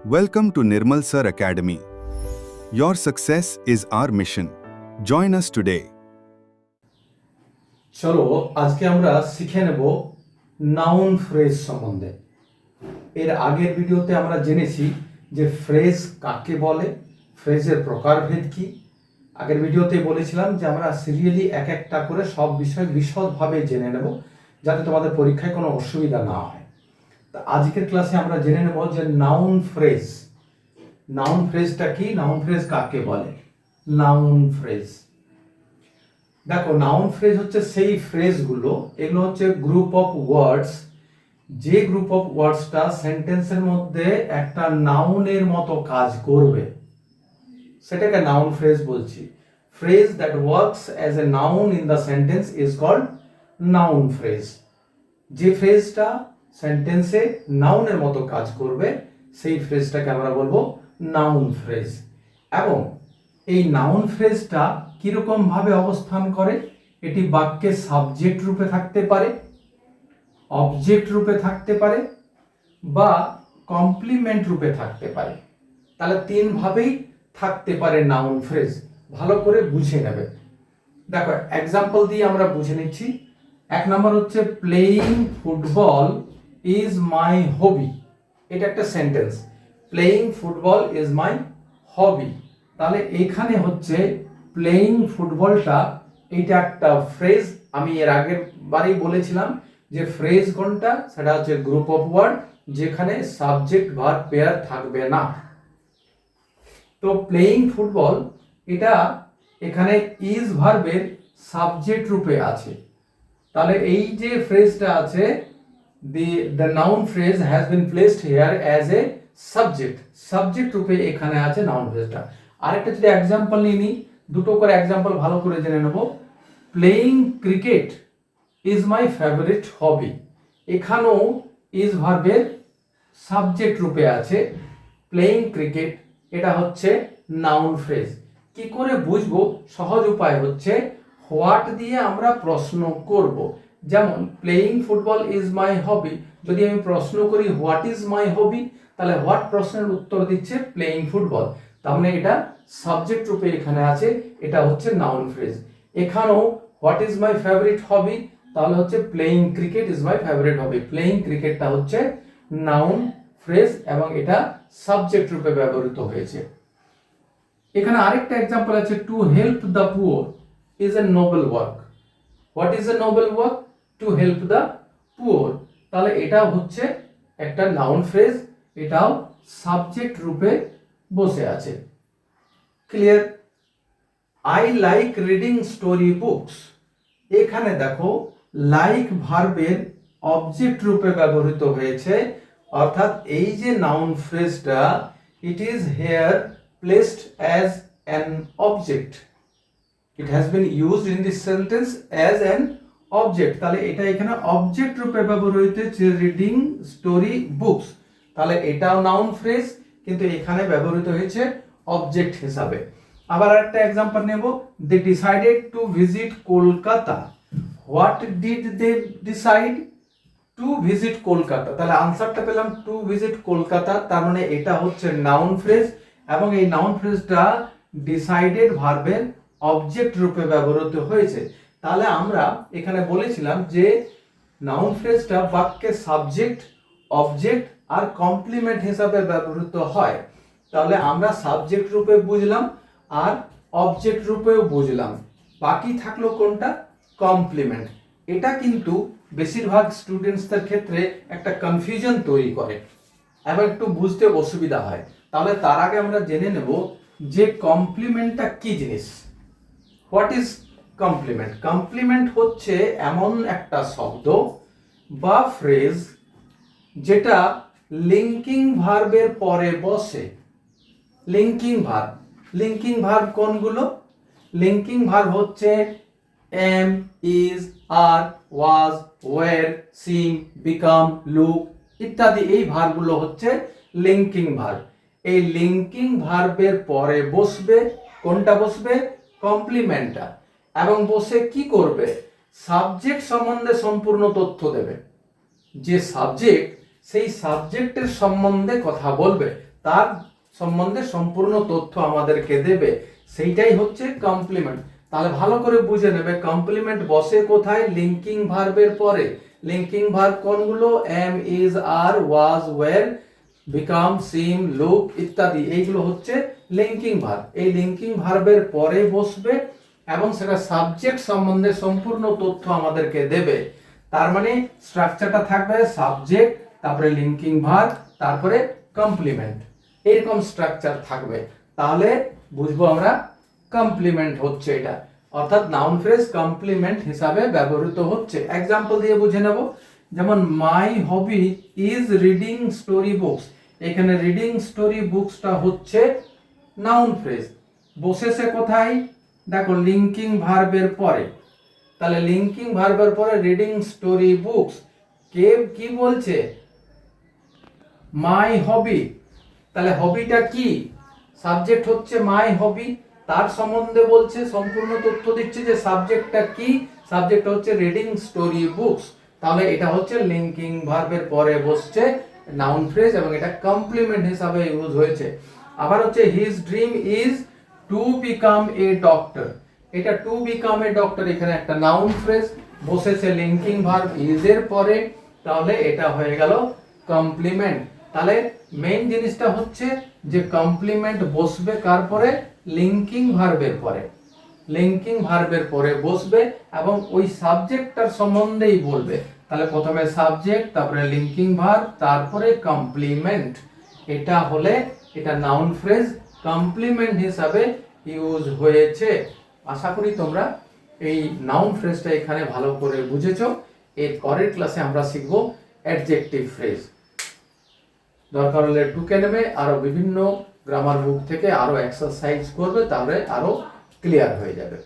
Welcome to Nirmal Sir Academy. Your success is our mission. Join us today. চলো আজকে আমরা শিখে নেব নাউন ফ্রেজ সম্বন্ধে। এর আগের ভিডিওতে আমরা জেনেছি যে ফ্রেজ কাকে বলে, ফ্রেজের প্রকারভেদ কি। আগের ভিডিওতে বলেছিলাম যে আমরা সিরিয়ালি এক একটা করে সব বিষয় বিশদভাবে জেনে নেব যাতে তোমাদের পরীক্ষায় কোনো অসুবিধা না হয়। তা আজকের ক্লাসে আমরা জেনে নেব যে নাউন ফ্রেজ। নাউন ফ্রেজটা কি, নাউন ফ্রেজ কাকে বলে। নাউন ফ্রেজ, দেখো নাউন ফ্রেজ হচ্ছে সেই ফ্রেজগুলো, এগুলো হচ্ছে গ্রুপ অফ ওয়ার্ডস, যে গ্রুপ অফ ওয়ার্ডসটা সেন্টেন্সের মধ্যে একটা নাউনের মতো কাজ করবে সেটাকে নাউন ফ্রেজ বলছি। Phrase that works as a noun in the sentence is called noun phrase. যে ফ্রেজটা সেন্টেন্সে নাউনের মতো কাজ করবে সেই ফ্রেজটাকে আমরা বলবো নাউন ফ্রেজ। এবং এই নাউন ফ্রেজটা কিরকম ভাবে অবস্থান করে, এটি বাক্যে সাবজেক্ট রূপে থাকতে পারে, অবজেক্ট রূপে থাকতে পারে বা কমপ্লিমেন্ট রূপে থাকতে পারে। তাহলে তিন ভাবেই থাকতে পারে নাউন ফ্রেজ, ভালো করে বুঝে নেবে। দেখো এক্সাম্পল দিয়ে আমরা বুঝে নিচ্ছি। এক নম্বর হচ্ছে playing football is my hobby. এটা একটা sentence, playing football is my hobby. তাহলে এখানে হচ্ছে প্লেইং ফুটবলটা, এটা একটা ফ্রেজ। আমি এর আগের বারেই বলেছিলাম যে ফ্রেজ কোনটা, সেটা হচ্ছে গ্রুপ অফ ওয়ার্ড যেখানে সাবজেক্ট ভার্ব পেয়ার থাকবে না। তো প্লেইং ফুটবল এটা এখানে ইজ ভার্বের সাবজেক্ট রূপে আছে। তাহলে এই যে ফ্রেজটা আছে, the noun phrase has been placed here as a subject রূপে এখানে আছে নাউন ফ্রেজটা। আরেকটা যদি এক্সাম্পল নিই, দুটো করে এক্সাম্পল ভালো করে জেনে নেব। Playing cricket is my favourite hobby, এখানেও ইজ ভার্বের সাবজেক্ট রূপে আছে প্লেইং ক্রিকেট, এটা হচ্ছে নাউন ফ্রেজ। কি করে বুঝবো? সহজ উপায় হচ্ছে হোয়াট দিয়ে আমরা প্রশ্ন করব। যেমন প্লেইং ফুটবল ইজ মাই হবি, যদি আমি প্রশ্ন করি হোয়াট ইজ মাই হবি, তাহলে হোয়াট প্রশ্নের উত্তর দিচ্ছে প্লেইং ফুটবল, তার মানে এটা সাবজেক্ট রূপে এখানে আছে, এটা হচ্ছে নাউন ফ্রেজ। এখানেও what is my favourite hobby, তাহলে হচ্ছে playing cricket is my favourite hobby. Playing ক্রিকেটটা হচ্ছে নাউন ফ্রেজ এবং এটা সাবজেক্ট রূপে ব্যবহৃত হয়েছে। এখানে আরেকটা এক্সাম্পল আছে, to help the poor is a noble work. What is a noble work? To help the poor. তাহলে এটাও হচ্ছে একটা নাউন ফ্রেজ, এটাও সাবজেক্ট রূপে বসে আছে। Clear? I like reading story books, এখানে দেখো লাইক ভার্বের অবজেক্ট রূপে ব্যবহৃত হয়েছে, অর্থাৎ এই যে নাউন ফ্রেজটা it is here placed as an object, it has been used in this sentence as an object. তাহলে এটা এখানে অবজেক্ট রূপে ব্যবহৃত হয়েছে রিডিং স্টোরি বুকস, তাহলে এটাও নাউন ফ্রেজ কিন্তু এখানে ব্যবহৃত হয়েছে অবজেক্ট হিসাবে। আবার একটা এক্সাম্পল নেব, they decided to visit Kolkata. What did they decide? To visit Kolkata. তাহলে আনসারটা পেলাম টু ভিজিট কলকাতা, তার মানে এটা হচ্ছে নাউন ফ্রেজ এবং এই নাউন ফ্রেজটা ডিসাইডেড ভার্বের অবজেক্ট রূপে ব্যবহৃত হয়েছে। তাহলে আমরা এখানে বলেছিলাম যে নাউন ফ্রেজটা বাক্যে সাবজেক্ট, অবজেক্ট আর কমপ্লিমেন্ট হিসাবে ব্যবহৃত হয়। তাহলে আমরা সাবজেক্ট রূপে বুঝলাম আর অবজেক্ট রূপেও বুঝলাম, বাকি থাকলো কোনটা? কমপ্লিমেন্ট। এটা কিন্তু বেশিরভাগ স্টুডেন্টসদের ক্ষেত্রে একটা কনফিউশন তৈরি করে এবং একটু বুঝতে অসুবিধা হয়। তাহলে তার আগে আমরা জেনে নেব যে কমপ্লিমেন্টটা কি জিনিস। What is complement? কমপ্লিমেন্ট হচ্ছে এমন একটা শব্দ বা ফ্রেজ যেটা লিঙ্কিং ভার্বের পরে বসে। লিঙ্কিং ভার্ব, লিঙ্কিং ভার্ব কোনগুলো? লিঙ্কিং ভার্ব হচ্ছে am, is, are, was, were, seem, become, look ইত্যাদি। এই ভার্বগুলো হচ্ছে লিঙ্কিং ভার্ব। এই লিঙ্কিং ভার্বের পরে বসবে কোনটা? বসবে কমপ্লিমেন্টটা, এবং বসে কি করবে? সাবজেক্ট সম্বন্ধে সম্পূর্ণ তথ্য দেবে। যে সাবজেক্ট, সেই সাবজেক্টের সম্বন্ধে কথা বলবে। তার সম্বন্ধে সম্পূর্ণ তথ্য আমাদেরকে দেবে, সেইটাই হচ্ছে কমপ্লিমেন্ট। তাহলে ভালো করে বুঝে নেবে কমপ্লিমেন্ট বসে কোথায়, লিঙ্কিং ভার্বের পরে। লিঙ্কিং ভার্ব কোনগুলো, am, is, are, was, were, become, seem, look ইত্যাদি, এইগুলো হচ্ছে লিঙ্কিং ভার্ব। এই লিঙ্কিং ভার্বের পরে বসবে এবং সেটা সাবজেক্ট সম্বন্ধে সম্পূর্ণ তথ্য আমাদেরকে দেবে। তার মানে স্ট্রাকচারটা থাকবে সাবজেক্ট, তারপরে লিঙ্কিং ভার্ব, তারপরে কমপ্লিমেন্ট, এরকম স্ট্রাকচার থাকবে। তাহলে বুঝবো আমরা কমপ্লিমেন্ট হচ্ছে এটা, অর্থাৎ নাউন ফ্রেজ কমপ্লিমেন্ট হিসাবে ব্যবহৃত হচ্ছে। এক্সাম্পল দিয়ে বুঝে নেব, যেমন my hobby is reading story books. এখানে রিডিং স্টোরি বুকসটা হচ্ছে নাউন ফ্রেজ, বসেছে কোথায়, দেখো লিঙ্কিং ভার্বের পরে। তাহলে লিঙ্কিং ভার্বের পরে রিডিং স্টোরি বুকস, কে কি বলছে, মাই হবি। তাহলে হবিটা কি, সাবজেক্ট হচ্ছে মাই হবি, তার সম্বন্ধে বলছে, সম্পূর্ণ তথ্য দিচ্ছে যে সাবজেক্টটা কি, সাবজেক্ট হচ্ছে রিডিং স্টোরি বুকস। তাহলে এটা হচ্ছে লিঙ্কিং ভার্বের পরে বসছে নাউন ফ্রেজ এবং এটা কমপ্লিমেন্ট হিসাবে ইউজ হয়েছে। আবার হচ্ছে his dream is to become a doctor. এটা টু বিকাম এ ডক্টর, এখানে একটা নাউন ফ্রেজ বসেছে লিঙ্কিং ভার্ব ইজ এর পরে, তাহলে এটা হয়ে গেল কমপ্লিমেন্ট। তাহলে মেইন জিনিসটা হচ্ছে যে কমপ্লিমেন্ট বসবে কার পরে, লিঙ্কিং ভার্বের পরে। লিঙ্কিং ভার্বের পরে বসবে এবং ওই সাবজেক্টটার সম্বন্ধেই বলবে। তাহলে প্রথমে সাবজেক্ট, তারপরে লিঙ্কিং ভার্ব, তারপরে কমপ্লিমেন্ট। এটা হলে এটা নাউন ফ্রেজ কমপ্লিমেন্ট হিসাবে ইউজ হয়েছে। আশা করি তোমরা এই নাউন ফ্রেজটা এখানে ভালো করে বুঝেছো। এর পরের ক্লাসে আমরা শিখবো অ্যাডজেক্টিভ ফ্রেজ। দরকার হলে টুকে নেবে, আরো বিভিন্ন গ্রামার বুক থেকে আরো এক্সারসাইজ করবে, তাহলে আরো ক্লিয়ার হয়ে যাবে।